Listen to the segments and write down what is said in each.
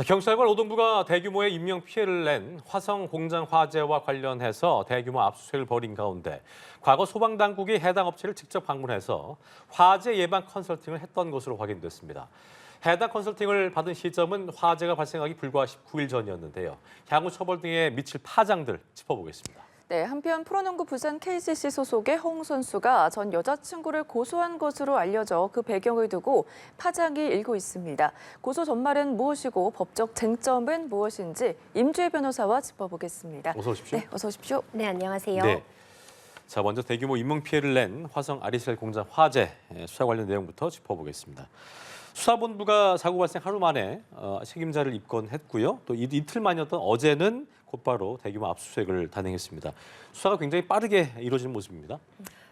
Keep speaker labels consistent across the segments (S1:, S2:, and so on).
S1: 자, 경찰과 노동부가 대규모의 인명 피해를 낸 화성 공장 화재와 관련해서 대규모 압수수색을 벌인 가운데 과거 소방당국이 해당 업체를 직접 방문해서 화재 예방 컨설팅을 했던 것으로 확인됐습니다. 해당 컨설팅을 받은 시점은 화재가 발생하기 불과 19일 전이었는데요. 향후 처벌 등에 미칠 파장들 짚어보겠습니다.
S2: 네, 한편 프로농구 부산 KCC 소속의 홍 선수가 전 여자친구를 고소한 것으로 알려져 그 배경을 두고 파장이 일고 있습니다. 고소 전말은 무엇이고 법적 쟁점은 무엇인지 임주혜 변호사와 짚어보겠습니다.
S1: 어서 오십시오.
S2: 네, 어서 오십시오.
S3: 네, 안녕하세요.
S1: 네. 자, 먼저 대규모 인명 피해를 낸 화성 아리셀 공장 화재 수사 관련 내용부터 짚어보겠습니다. 수사본부가 사고 발생 하루 만에 책임자를 입건했고요. 또 이틀 만이었던 어제는 곧바로 대규모 압수수색을 단행했습니다. 수사가 굉장히 빠르게 이루어지는 모습입니다.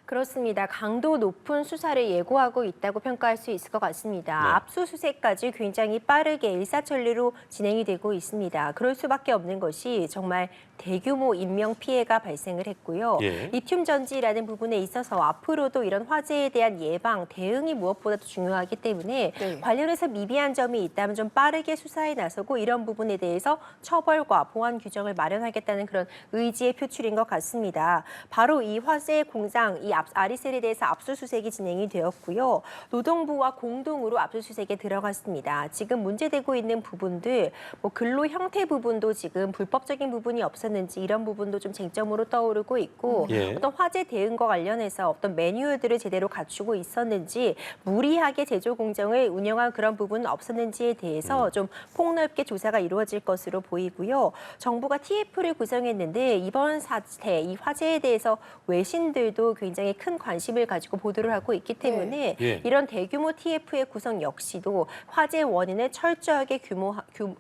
S3: 그렇습니다. 강도 높은 수사를 예고하고 있다고 평가할 수 있을 것 같습니다.
S1: 네.
S3: 압수수색까지 굉장히 빠르게 일사천리로 진행이 되고 있습니다. 그럴 수밖에 없는 것이 정말 대규모 인명 피해가 발생을 했고요.
S1: 예.
S3: 리튬 전지라는 부분에 있어서 앞으로도 이런 화재에 대한 예방, 대응이 무엇보다도 중요하기 때문에
S2: 네.
S3: 관련해서 미비한 점이 있다면 좀 빠르게 수사에 나서고 이런 부분에 대해서 처벌과 보완 규정을 마련하겠다는 그런 의지의 표출인 것 같습니다. 바로 이 화재 공장, 이 아리셀에 대해서 압수수색이 진행이 되었고요. 노동부와 공동으로 압수수색에 들어갔습니다. 지금 문제되고 있는 부분들, 근로 형태 부분도 지금 불법적인 부분이 없었는지 이런 부분도 좀 쟁점으로 떠오르고 있고
S1: 예.
S3: 어떤 화재 대응과 관련해서 어떤 매뉴얼들을 제대로 갖추고 있었는지 무리하게 제조 공장을 운영한 그런 부분은 없었는지에 대해서 좀 폭넓게 조사가 이루어질 것으로 보이고요. 정부가 TF를 구성했는데 이번 사태, 이 화재에 대해서 외신들도 굉장히 큰 관심을 가지고 보도를 하고 있기 때문에
S1: 예.
S3: 이런 대규모 TF의 구성 역시도 화재 원인을 철저하게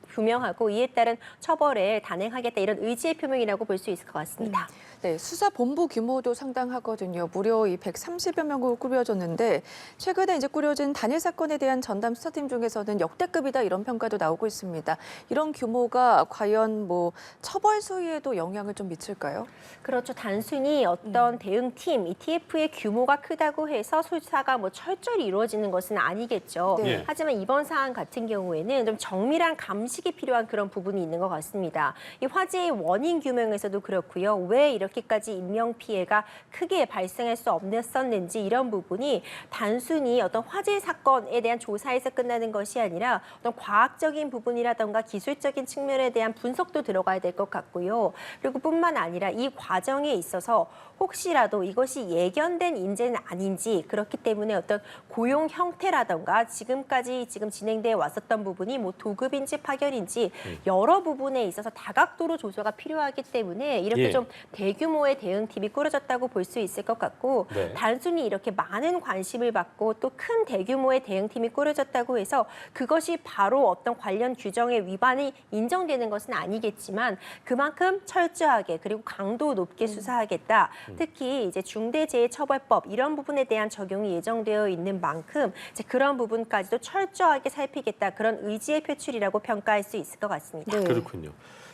S3: 규명하고 이에 따른 처벌을 단행하겠다 이런 의지의 표명이라고 볼 수 있을 것 같습니다.
S2: 네, 수사본부 규모도 상당하거든요. 무려 이 130여 명으로 꾸려졌는데 최근에 이제 꾸려진 단일 사건에 대한 전담 수사팀 중에서는 역대급이다 이런 평가도 나오고 있습니다. 이런 규모가 과연 처벌 수위에도 영향을 좀 미칠까요?
S3: 그렇죠. 단순히 어떤 대응팀, 이 TF의 규모가 크다고 해서 수사가 철저히 이루어지는 것은 아니겠죠.
S2: 네.
S3: 하지만 이번 사안 같은 경우에는 좀 정밀한 감식이 필요한 그런 부분이 있는 것 같습니다. 이 화재의 원인 규명에서도 그렇고요. 왜 이렇게까지 인명 피해가 크게 발생할 수 없었는지 이런 부분이 단순히 어떤 화재 사건에 대한 조사에서 끝나는 것이 아니라 어떤 과학적인 부분이라던가 기술적인 측면에 대한 분석도 들어가야 될 것 같고요. 그리고 뿐만 아니라 이 과정에 있어서 혹시라도 이것이 예견된 인재는 아닌지 그렇기 때문에 어떤 고용 형태라던가 지금까지 진행돼 왔었던 부분이 도급인지 파견인지 여러 부분에 있어서 다각도로 조사가 필요하기 때문에 이렇게
S1: 예.
S3: 좀 대규모의 대응팀이 꾸려졌다고 볼 수 있을 것 같고
S1: 네.
S3: 단순히 이렇게 많은 관심을 받고 또 큰 대규모의 대응팀이 꾸려졌다고 해서 그것이 바로 어떤 관련 규정의 위반이 인정되는 것은 아니겠지만 그만큼 철저하게 그리고 강도 높게 수사하겠다. 특히 이제 중대재해처벌법 이런 부분에 대한 적용이 예정되어 있는 만큼 이제 그런 부분까지도 철저하게 살피겠다. 그런 의지의 표출이라고 평가할 수 있을 것 같습니다.
S2: 네.
S1: 그렇군요.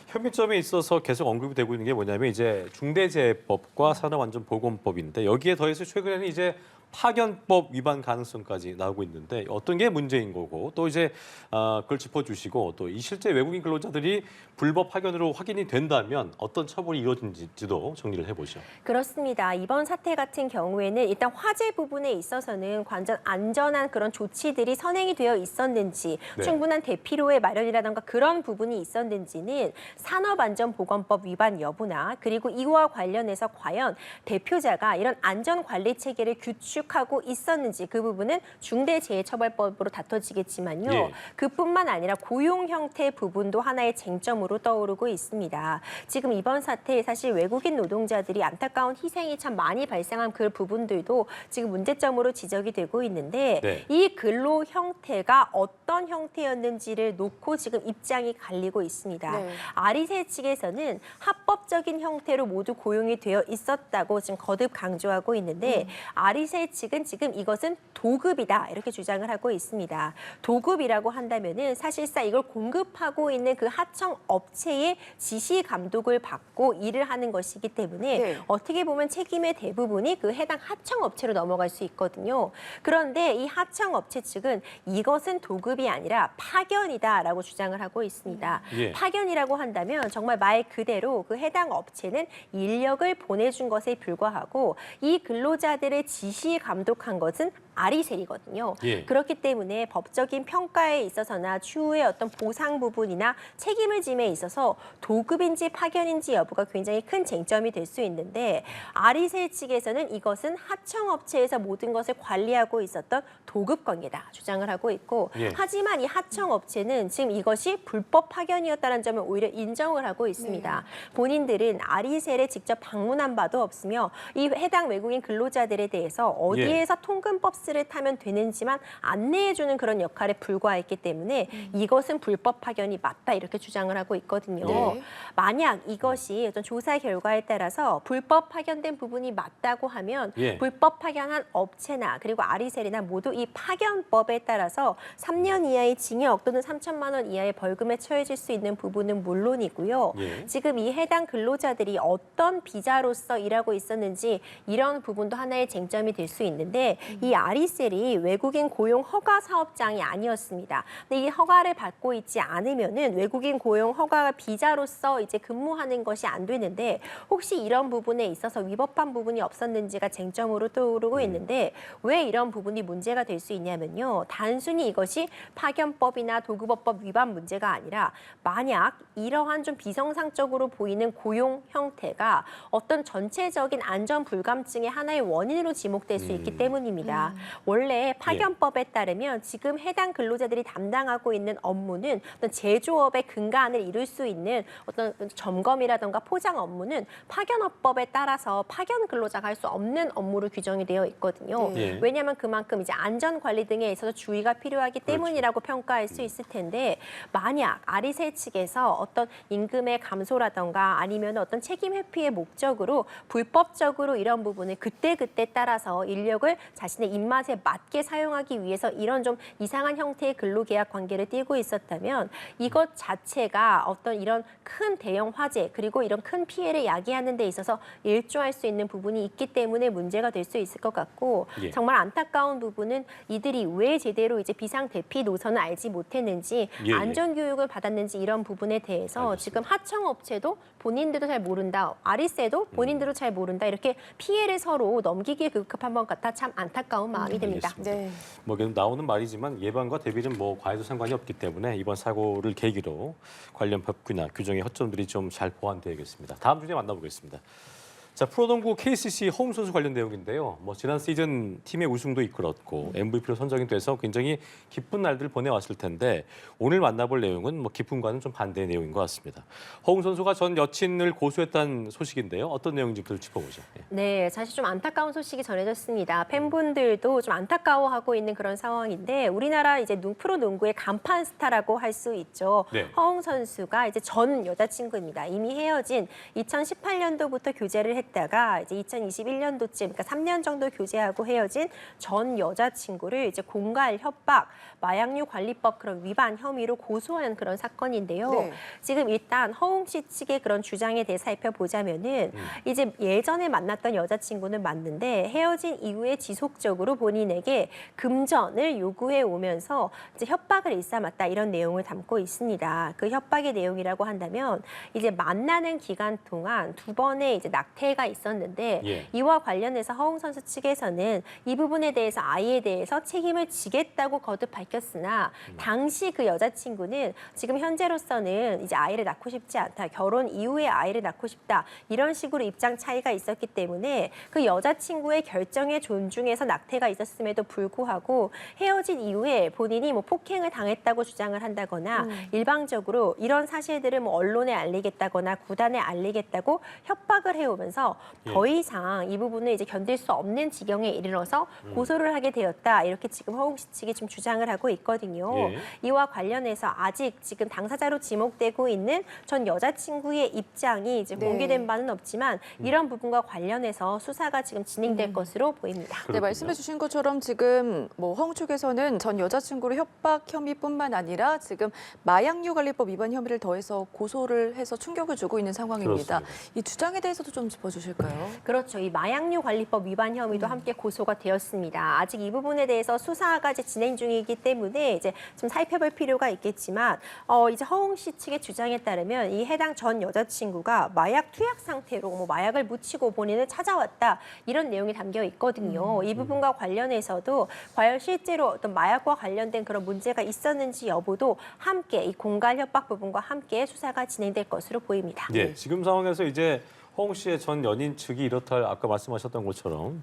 S1: 혐의점에 있어서 계속 언급이 되고 있는 게 뭐냐면 이제 중대재해법과 산업안전보건법인데 여기에 더해서 최근에는 이제 파견법 위반 가능성까지 나오고 있는데 어떤 게 문제인 거고 또 이제 그걸 짚어주시고 또 이 실제 외국인 근로자들이 불법 파견으로 확인이 된다면 어떤 처벌이 이루어진지도 정리를 해보죠.
S3: 그렇습니다. 이번 사태 같은 경우에는 일단 화재 부분에 있어서는 관전 안전한 그런 조치들이 선행이 되어 있었는지
S1: 네.
S3: 충분한 대피로의 마련이라든가 그런 부분이 있었는지는 산업안전보건법 위반 여부나 그리고 이와 관련해서 과연 대표자가 이런 안전관리 체계를 구축하고 있었는지 그 부분은 중대재해처벌법으로 다퉈지겠지만요.
S1: 예.
S3: 그뿐만 아니라 고용 형태 부분도 하나의 쟁점으로 떠오르고 있습니다. 지금 이번 사태에 사실 외국인 노동자들이 안타까운 희생이 참 많이 발생한 그 부분들도 지금 문제점으로 지적이 되고 있는데
S1: 네.
S3: 이 근로 형태가 어떤 형태였는지를 놓고 지금 입장이 갈리고 있습니다.
S2: 네.
S3: 아리세 측에서는 합법적인 형태로 모두 고용이 되어 있었다고 지금 거듭 강조하고 있는데 아리세 아리세 측은 지금 이것은 도급이다 이렇게 주장을 하고 있습니다. 도급이라고 한다면은 사실상 이걸 공급하고 있는 그 하청 업체의 지시 감독을 받고 일을 하는 것이기 때문에
S2: 네.
S3: 어떻게 보면 책임의 대부분이 그 해당 하청 업체로 넘어갈 수 있거든요. 그런데 이 하청 업체 측은 이것은 도급이 아니라 파견이다라고 주장을 하고 있습니다.
S1: 예.
S3: 파견이라고 한다면 정말 말 그대로 그 해당 업체는 인력을 보내준 것에 불과하고 이 근로자들의 지시 감독한 것은 아리셀이거든요.
S1: 예.
S3: 그렇기 때문에 법적인 평가에 있어서나 추후의 어떤 보상 부분이나 책임을 짐에 있어서 도급인지 파견인지 여부가 굉장히 큰 쟁점이 될 수 있는데 아리셀 측에서는 이것은 하청업체에서 모든 것을 관리하고 있었던 도급 관계다 주장을 하고 있고
S1: 예.
S3: 하지만 이 하청업체는 지금 이것이 불법 파견이었다는 점을 오히려 인정을 하고 있습니다. 본인들은 아리셀에 직접 방문한 바도 없으며 이 해당 외국인 근로자들에 대해서 어디에서 통근법스를 타면 되는지만 안내해주는 그런 역할에 불과했기 때문에 이것은 불법 파견이 맞다 이렇게 주장을 하고 있거든요.
S2: 네.
S3: 만약 이것이 어떤 조사 결과에 따라서 불법 파견된 부분이 맞다고 하면
S1: 예.
S3: 불법 파견한 업체나 그리고 아리셀이나 모두 이 파견법에 따라서 3년 이하의 징역 또는 3천만 원 이하의 벌금에 처해질 수 있는 부분은 물론이고요.
S1: 예.
S3: 지금 이 해당 근로자들이 어떤 비자로서 일하고 있었는지 이런 부분도 하나의 쟁점이 될 수 있는데 이 아리셀이 외국인 고용 허가 사업장이 아니었습니다. 근데 이 허가를 받고 있지 않으면은 외국인 고용 허가 비자로서 이제 근무하는 것이 안 되는데 혹시 이런 부분에 있어서 위법한 부분이 없었는지가 쟁점으로 떠오르고 있는데 왜 이런 부분이 문제가 될 수 있냐면요. 단순히 이것이 파견법이나 도급업법 위반 문제가 아니라 만약 이러한 좀 비정상적으로 보이는 고용 형태가 어떤 전체적인 안전 불감증의 하나의 원인으로 지목될 수 있기 때문입니다. 원래 파견법에 따르면 지금 해당 근로자들이 담당하고 있는 업무는 어떤 제조업의 근간을 이룰 수 있는 어떤 점검이라든가 포장 업무는 파견업법에 따라서 파견 근로자가 할 수 없는 업무로 규정이 되어 있거든요.
S1: 예.
S3: 왜냐하면 그만큼 이제 안전 관리 등에 있어서 주의가 필요하기 때문이라고 평가할 수 있을 텐데 만약 아리셀 측에서 어떤 임금의 감소라든가 아니면 어떤 책임 회피의 목적으로 불법적으로 이런 부분을 그때그때 따라서 인력을 자신의 입맛에 맞게 사용하기 위해서 이런 좀 이상한 형태의 근로계약 관계를 띠고 있었다면 이것 자체가 어떤 이런 큰 대형 화재 그리고 이런 큰 피해를 야기하는 데 있어서 일조할 수 있는 부분이 있기 때문에 문제가 될 수 있을 것 같고
S1: 예.
S3: 정말 안타까운 부분은 이들이 왜 제대로 이제 비상 대피 노선을 알지 못했는지
S1: 예, 예.
S3: 안전 교육을 받았는지 이런 부분에 대해서
S1: 알겠습니다.
S3: 지금 하청업체도 본인들도 잘 모른다, 아리세도 본인들도 잘 모른다 이렇게 피해를 서로 넘기기에 급급한 것 같아 참 안타까운 마음이 듭니다.
S1: 알겠습니다.
S2: 네.
S1: 뭐 계속 나오는 말이지만 예방과 대비는 뭐 과에도 상관이 없기 때문에 이번 사고를 계기로 관련 법규나 규정의 허점들이 좀 잘 보완되어야겠습니다. 다음 주에 만나보겠습니다. 자, 프로농구 KCC 허웅 선수 관련 내용인데요. 뭐 지난 시즌 팀의 우승도 이끌었고 MVP로 선정이 돼서 굉장히 기쁜 날들을 보내왔을 텐데 오늘 만나볼 내용은 뭐 기쁨과는 좀 반대의 내용인 것 같습니다. 허웅 선수가 전 여친을 고소했다는 소식인데요. 어떤 내용인지 그 짚어보죠. 예.
S3: 네, 사실 좀 안타까운 소식이 전해졌습니다. 팬분들도 좀 안타까워하고 있는 그런 상황인데 우리나라 이제 프로농구의 간판 스타라고 할 수 있죠.
S1: 네.
S3: 허웅 선수가 이제 전 여자친구입니다. 이미 헤어진 2018년도부터 교제를 했다가 이제 2021년도쯤 그러니까 3년 정도 교제하고 헤어진 전 여자친구를 이제 공갈, 협박, 마약류 관리법 그런 위반 혐의로 고소한 그런 사건인데요.
S2: 네.
S3: 지금 일단 허웅 씨 측의 그런 주장에 대해 살펴보자면은 이제 예전에 만났던 여자친구는 맞는데 헤어진 이후에 지속적으로 본인에게 금전을 요구해 오면서 이제 협박을 일삼았다 이런 내용을 담고 있습니다. 그 협박의 내용이라고 한다면 이제 만나는 기간 동안 두 번의 이제 낙태가 있었는데
S1: 예.
S3: 이와 관련해서 허웅 선수 측에서는 이 부분에 대해서 아이에 대해서 책임을 지겠다고 거듭 밝혔으나 당시 그 여자친구는 지금 현재로서는 이제 아이를 낳고 싶지 않다. 결혼 이후에 아이를 낳고 싶다. 이런 식으로 입장 차이가 있었기 때문에 그 여자친구의 결정에 존중해서 낙태가 있었음에도 불구하고 헤어진 이후에 본인이 뭐 폭행을 당했다고 주장을 한다거나 일방적으로 이런 사실들을 뭐 언론에 알리겠다거나 구단에 알리겠다고 협박을 해오면서 있어서 더 이상 이 부분을 이제 견딜 수 없는 지경에 이르러서 고소를 하게 되었다. 이렇게 지금 허웅 씨 측이 좀 주장을 하고 있거든요.
S1: 예.
S3: 이와 관련해서 아직 지금 당사자로 지목되고 있는 전 여자친구의 입장이 이제
S2: 네.
S3: 공개된 바는 없지만 이런 부분과 관련해서 수사가 지금 진행될 것으로 보입니다.
S2: 네, 말씀해 주신 것처럼 지금 뭐 허웅 측에서는 전 여자친구를 협박 혐의뿐만 아니라 지금 마약류 관리법 위반 혐의를 더해서 고소를 해서 충격을 주고 있는 상황입니다.
S1: 그렇습니다.
S2: 이 주장에 대해서도 좀 짚어주실까요?
S3: 그렇죠. 이 마약류 관리법 위반 혐의도 함께 고소가 되었습니다. 아직 이 부분에 대해서 수사가 이제 진행 중이기 때문에 이제 좀 살펴볼 필요가 있겠지만 이제 허웅 씨 측의 주장에 따르면 이 해당 전 여자친구가 마약 투약 상태로 뭐 마약을 묻히고 본인을 찾아왔다 이런 내용이 담겨 있거든요. 이 부분과 관련해서도 과연 실제로 어떤 마약과 관련된 그런 문제가 있었는지 여부도 함께 이 공갈 협박 부분과 함께 수사가 진행될 것으로 보입니다.
S1: 예, 지금 상황에서 이제 허웅 씨의 전 연인 측이 이렇다 아까 말씀하셨던 것처럼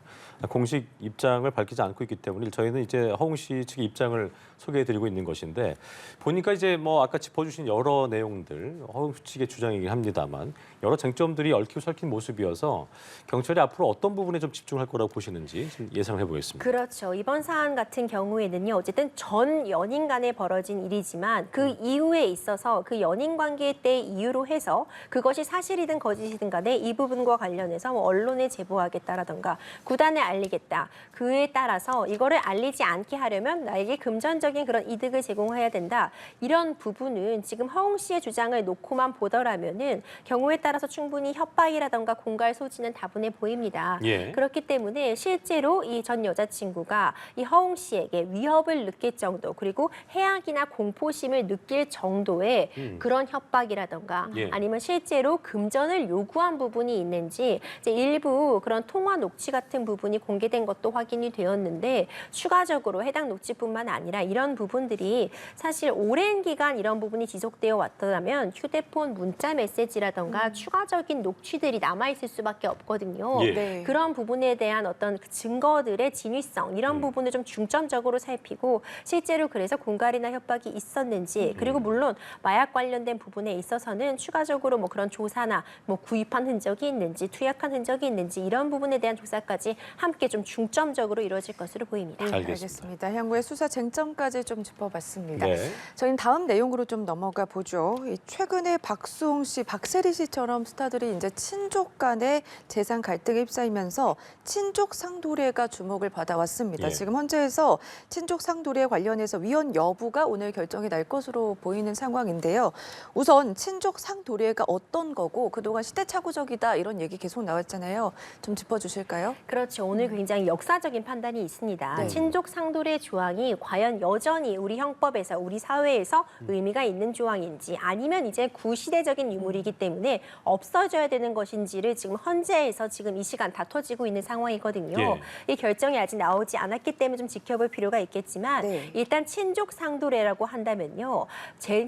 S1: 공식 입장을 밝히지 않고 있기 때문에 저희는 이제 허웅 씨 측의 입장을 소개해드리고 있는 것인데 보니까 이제 뭐 아까 짚어주신 여러 내용들 허웅 측의 주장이긴 합니다만 여러 쟁점들이 얽히고 설킨 모습이어서 경찰이 앞으로 어떤 부분에 좀 집중할 거라고 보시는지 좀 예상을 해보겠습니다.
S3: 그렇죠. 이번 사안 같은 경우에는요. 어쨌든 전 연인 간에 벌어진 일이지만 그 이후에 있어서 그 연인 관계 때 이유로 해서 그것이 사실이든 거짓이든 간에 이 부분과 관련해서 뭐 언론에 제보하겠다라던가 구단에 알리겠다. 그에 따라서 이거를 알리지 않게 하려면 나에게 금전적인 그런 이득을 제공해야 된다. 이런 부분은 지금 허웅 씨의 주장을 놓고만 보더라면은 경우에 따라서 충분히 협박이라던가 공갈 소지는 다분해 보입니다.
S1: 예.
S3: 그렇기 때문에 실제로 이 전 여자친구가 이 허웅 씨에게 위협을 느낄 정도 그리고 해악이나 공포심을 느낄 정도의 그런 협박이라던가
S1: 예.
S3: 아니면 실제로 금전을 요구한 부분이 있는지 이제 일부 그런 통화 녹취 같은 부분이 공개된 것도 확인이 되었는데 추가적으로 해당 녹취뿐만 아니라 이런 부분들이 사실 오랜 기간 이런 부분이 지속되어 왔다면 휴대폰 문자 메시지라던가 추가적인 녹취들이 남아있을 수밖에 없거든요.
S1: 예.
S2: 네.
S3: 그런 부분에 대한 어떤 그 증거들의 진위성 이런 부분을 좀 중점적으로 살피고 실제로 그래서 공갈이나 협박이 있었는지 그리고 물론 마약 관련된 부분에 있어서는 추가적으로 뭐 그런 조사나 뭐 구입한 흔적이 있는지 투약한 흔적이 있는지 이런 부분에 대한 조사까지 함께 좀 중점적으로 이루어질 것으로 보입니다.
S2: 알겠습니다. 향후의 수사 쟁점까지 좀 짚어봤습니다.
S1: 네.
S2: 저희는 다음 내용으로 좀 넘어가 보죠. 최근에 박수홍 씨, 박세리 씨처럼 스타들이 이제 친족 간의 재산 갈등에 휩싸이면서 친족 상도례가 주목을 받아왔습니다.
S1: 예.
S2: 지금 현재에서 친족 상도례 관련해서 위헌 여부가 오늘 결정이 날 것으로 보이는 상황인데요. 우선 친족 상도례가 어떤 거고 그동안 시대착오적이다 이런 얘기 계속 나왔잖아요. 좀 짚어주실까요?
S3: 그렇죠. 오늘 굉장히 역사적인 판단이 있습니다.
S2: 네.
S3: 친족 상도례 조항이 과연 여전히 우리 형법에서 우리 사회에서 의미가 있는 조항인지 아니면 이제 구시대적인 유물이기 때문에 없어져야 되는 것인지를 지금 헌재에서 지금 이 시간 다퉈지고 있는 상황이거든요.
S1: 예.
S3: 이 결정이 아직 나오지 않았기 때문에 좀 지켜볼 필요가 있겠지만
S2: 네.
S3: 일단 친족 상도례라고 한다면요.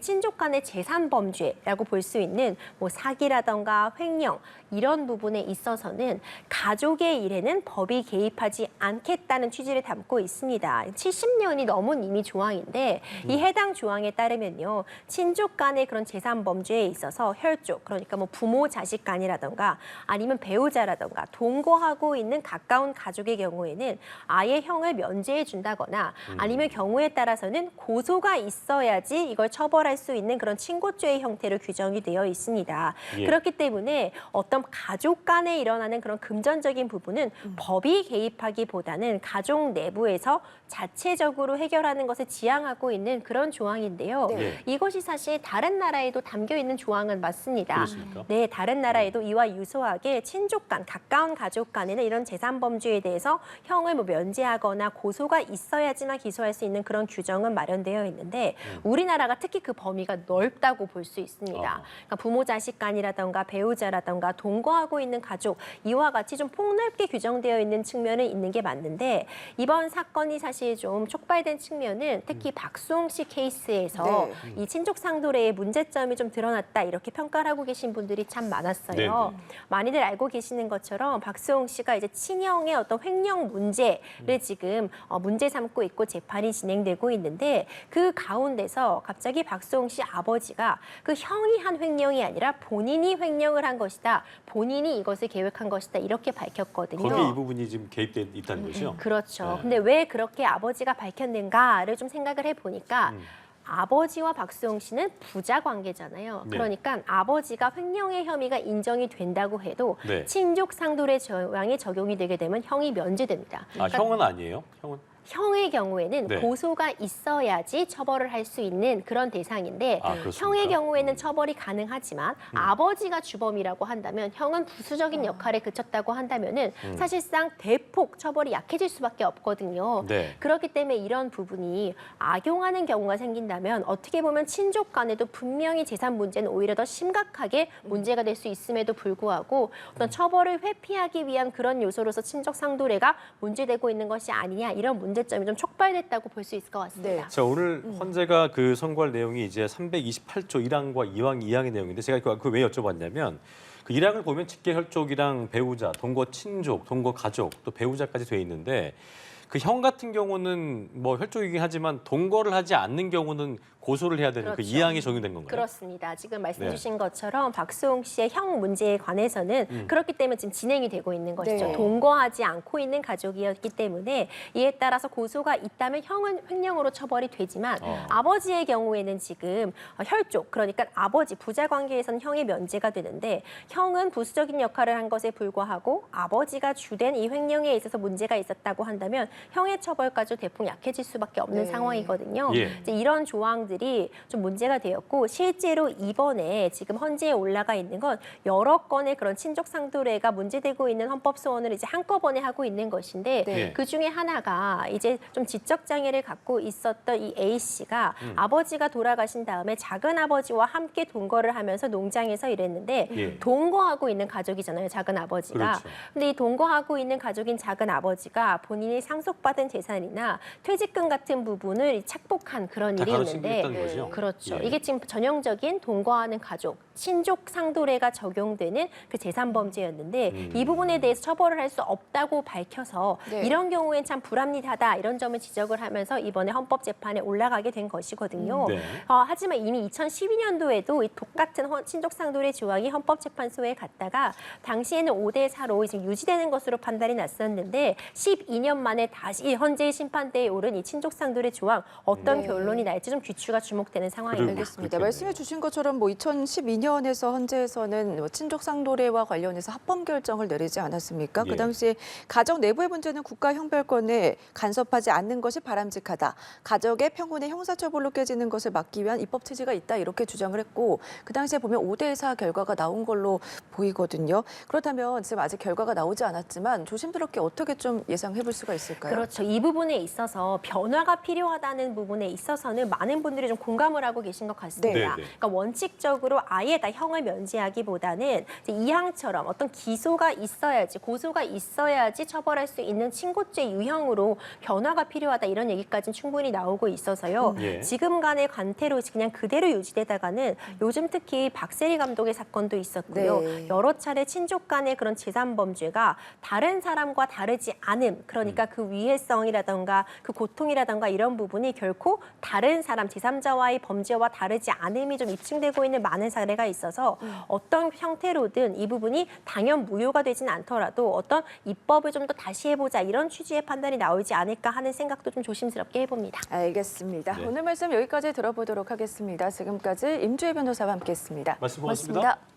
S3: 친족 간의 재산 범죄라고 볼 수 있는 뭐 사기라던가 횡령 이런 부분에 있어서는 가족의 일에는 법이 개입하지 않겠다는 취지를 담고 있습니다. 70년이 넘은 이미 조항인데 이 해당 조항에 따르면요. 친족 간의 그런 재산 범죄에 있어서 혈족, 그러니까 뭐 부모 자식 간이라던가 아니면 배우자라던가 동거하고 있는 가까운 가족의 경우에는 아예 형을 면제해 준다거나 아니면 경우에 따라서는 고소가 있어야지 이걸 처벌할 수 있는 그런 친고죄의 형태로 규정이 되어 있습니다.
S1: 예.
S3: 그렇기 때문에 어떤 가족 간에 일어나는 그런 금전적인 부분은 법이 개입하기보다는 가족 내부에서 자체적으로 해결하는 것을 지향하고 있는 그런 조항인데요.
S2: 네.
S3: 이것이 사실 다른 나라에도 담겨 있는 조항은 맞습니다.
S1: 그렇습니까?
S3: 네, 다른 나라에도 이와 유사하게 친족 간, 가까운 가족 간에는 이런 재산 범죄에 대해서 형을 뭐 면제하거나 고소가 있어야지만 기소할 수 있는 그런 규정은 마련되어 있는데 우리나라가 특히 그 범위가 넓다고 볼 수 있습니다. 그러니까 부모 자식 간이라던가 배우자라던가 동거하고 있는 가족 이와 같이 좀 폭넓게 규정되어 있는 측면은 있는 게 맞는데 이번 사건이 사실 좀 촉발된 측면은 특히 박수홍 씨 케이스에서 이 친족 상도례의 문제점이 좀 드러났다 이렇게 평가를 하고 계신 분들이 참 많았어요.
S1: 네네.
S3: 많이들 알고 계시는 것처럼 박수홍 씨가 이제 친형의 어떤 횡령 문제를 지금 문제 삼고 있고 재판이 진행되고 있는데 그 가운데서 갑자기 박수홍 씨 아버지가 그 형이 한 횡령이 아니라 본인이 횡령을 한 것이다. 아니라 본인이 이것을 계획한 것이다 이렇게 밝혔거든요.
S1: 거기에 이 부분이 지금 개입돼 있다는 거죠.
S3: 그렇죠.
S1: 네.
S3: 근데 왜 그렇게 아버지가 밝혔는가를 좀 생각을 해보니까 아버지와 박수홍 씨는 부자 관계잖아요.
S1: 네.
S3: 그러니까 아버지가 횡령의 혐의가 인정이 된다고 해도
S1: 네.
S3: 친족 상도례 조항이 적용이 되게 되면 형이 면제됩니다.
S1: 아, 형은 아니에요? 형은?
S3: 형의 경우에는
S1: 네.
S3: 고소가 있어야지 처벌을 할 수 있는 그런 대상인데
S1: 아, 그렇습니까?
S3: 형의 경우에는 처벌이 가능하지만 아버지가 주범이라고 한다면 형은 부수적인 역할에 그쳤다고 한다면은 사실상 대폭 처벌이 약해질 수밖에 없거든요.
S1: 네.
S3: 그렇기 때문에 이런 부분이 악용하는 경우가 생긴다면 어떻게 보면 친족 간에도 분명히 재산 문제는 오히려 더 심각하게 문제가 될 수 있음에도 불구하고 어떤 처벌을 회피하기 위한 그런 요소로서 친족 상도례가 문제되고 있는 것이 아니냐 이런 문제점이 좀 촉발됐다고 볼 수 있을 것 같습니다.
S2: 네.
S1: 자, 오늘 헌재가 그 선고할 내용이 이제 328조 1항과 2항의 내용인데 제가 그 왜 여쭤봤냐면 그 1항을 보면 직계혈족이랑 배우자, 동거 친족, 동거 가족, 또 배우자까지 돼 있는데 그 형 같은 경우는 뭐 혈족이긴 하지만 동거를 하지 않는 경우는 고소를 해야 되는 그
S3: 그렇죠.
S1: 2항이 적용된 건가요?
S3: 그렇습니다. 지금 말씀
S1: 네.
S3: 주신 것처럼 박수홍 씨의 형 문제에 관해서는 그렇기 때문에 지금 진행이 되고 있는 것이죠.
S2: 네.
S3: 동거하지 않고 있는 가족이었기 때문에 이에 따라서 고소가 있다면 형은 횡령으로 처벌이 되지만 아버지의 경우에는 지금 혈족, 그러니까 아버지 부자 관계에서는 형의 면제가 되는데 형은 부수적인 역할을 한 것에 불과하고 아버지가 주된 이 횡령에 있어서 문제가 있었다고 한다면 형의 처벌까지 대폭 약해질 수밖에 없는
S2: 네.
S3: 상황이거든요.
S1: 예.
S3: 이제 이런 조항들이 좀 문제가 되었고 실제로 이번에 지금 헌재에 올라가 있는 건 여러 건의 그런 친족 상도례가 문제되고 있는 헌법 소원을 이제 한꺼번에 하고 있는 것인데
S2: 네.
S3: 그 중에 하나가 이제 좀 지적 장애를 갖고 있었던 이 A 씨가 아버지가 돌아가신 다음에 작은 아버지와 함께 동거를 하면서 농장에서 일했는데
S1: 예.
S3: 동거하고 있는 가족이잖아요, 작은 아버지가.
S1: 그렇죠.
S3: 근데 이 동거하고 있는 가족인 작은 아버지가 본인이 상속받은 재산이나 퇴직금 같은 부분을 착복한 그런
S1: 다
S3: 일이
S1: 가로
S3: 있는데
S1: 챙기겠다는 거죠?
S3: 그렇죠.
S1: 예.
S3: 이게 지금 전형적인 동거하는 가족, 친족 상도례가 적용되는 그 재산 범죄였는데 이 부분에 대해서 처벌을 할 수 없다고 밝혀서
S2: 네.
S3: 이런 경우엔 참 불합리하다 이런 점을 지적을 하면서 이번에 헌법재판에 올라가게 된 것이거든요.
S1: 네.
S3: 하지만 이미 2012년도에도 이 똑같은 친족 상도례 조항이 헌법재판소에 갔다가 당시에는 5대4로 지금 유지되는 것으로 판단이 났었는데 12년 만에 다시 헌재 심판대에 오른 이 친족 상도례 조항 어떤
S2: 네.
S3: 결론이 날지 좀 귀추가 주목되는 상황입니다.
S2: 알겠습니다.
S1: 그렇겠네요.
S2: 말씀해 주신 것처럼 뭐 2012년에서 헌재에서는 뭐 친족 상도례와 관련해서 합헌 결정을 내리지 않았습니까?
S1: 예.
S2: 그 당시에 가정 내부의 문제는 국가 형별권에 간섭하지 않는 것이 바람직하다. 가족의 평온의 형사처벌로 깨지는 것을 막기 위한 입법 체제가 있다 이렇게 주장을 했고 그 당시에 보면 5대4 결과가 나온 걸로 보이거든요. 그렇다면 지금 아직 결과가 나오지 않았지만 조심스럽게 어떻게 좀 예상해 볼 수가 있을까요?
S3: 그렇죠. 이 부분에 있어서 변화가 필요하다는 부분에 있어서는 많은 분들이 좀 공감을 하고 계신 것 같습니다.
S1: 네, 네.
S3: 그러니까 원칙적으로 아예 다 형을 면제하기보다는 이제 이항처럼 어떤 기소가 있어야지, 고소가 있어야지 처벌할 수 있는 친고죄 유형으로 변화가 필요하다 이런 얘기까지는 충분히 나오고 있어서요.
S1: 예.
S3: 지금간의 관태로 그냥 그대로 유지되다가는 요즘 특히 박세리 감독의 사건도 있었고요.
S2: 네.
S3: 여러 차례 친족 간의 그런 재산 범죄가 다른 사람과 다르지 않음, 그러니까 그 위해성이라던가 그 고통이라던가 이런 부분이 결코 다른 사람, 제3자와의 범죄와 다르지 않음이 좀 입증되고 있는 많은 사례가 있어서 어떤 형태로든 이 부분이 당연 무효가 되지는 않더라도 어떤 입법을 좀 더 다시 해보자 이런 취지의 판단이 나오지 않을까 하는 생각도 좀 조심스럽게 해봅니다.
S2: 알겠습니다.
S1: 네.
S2: 오늘 말씀 여기까지 들어보도록 하겠습니다. 지금까지 임주혜 변호사와 함께했습니다.
S1: 말씀 고맙습니다.
S2: 고맙습니다.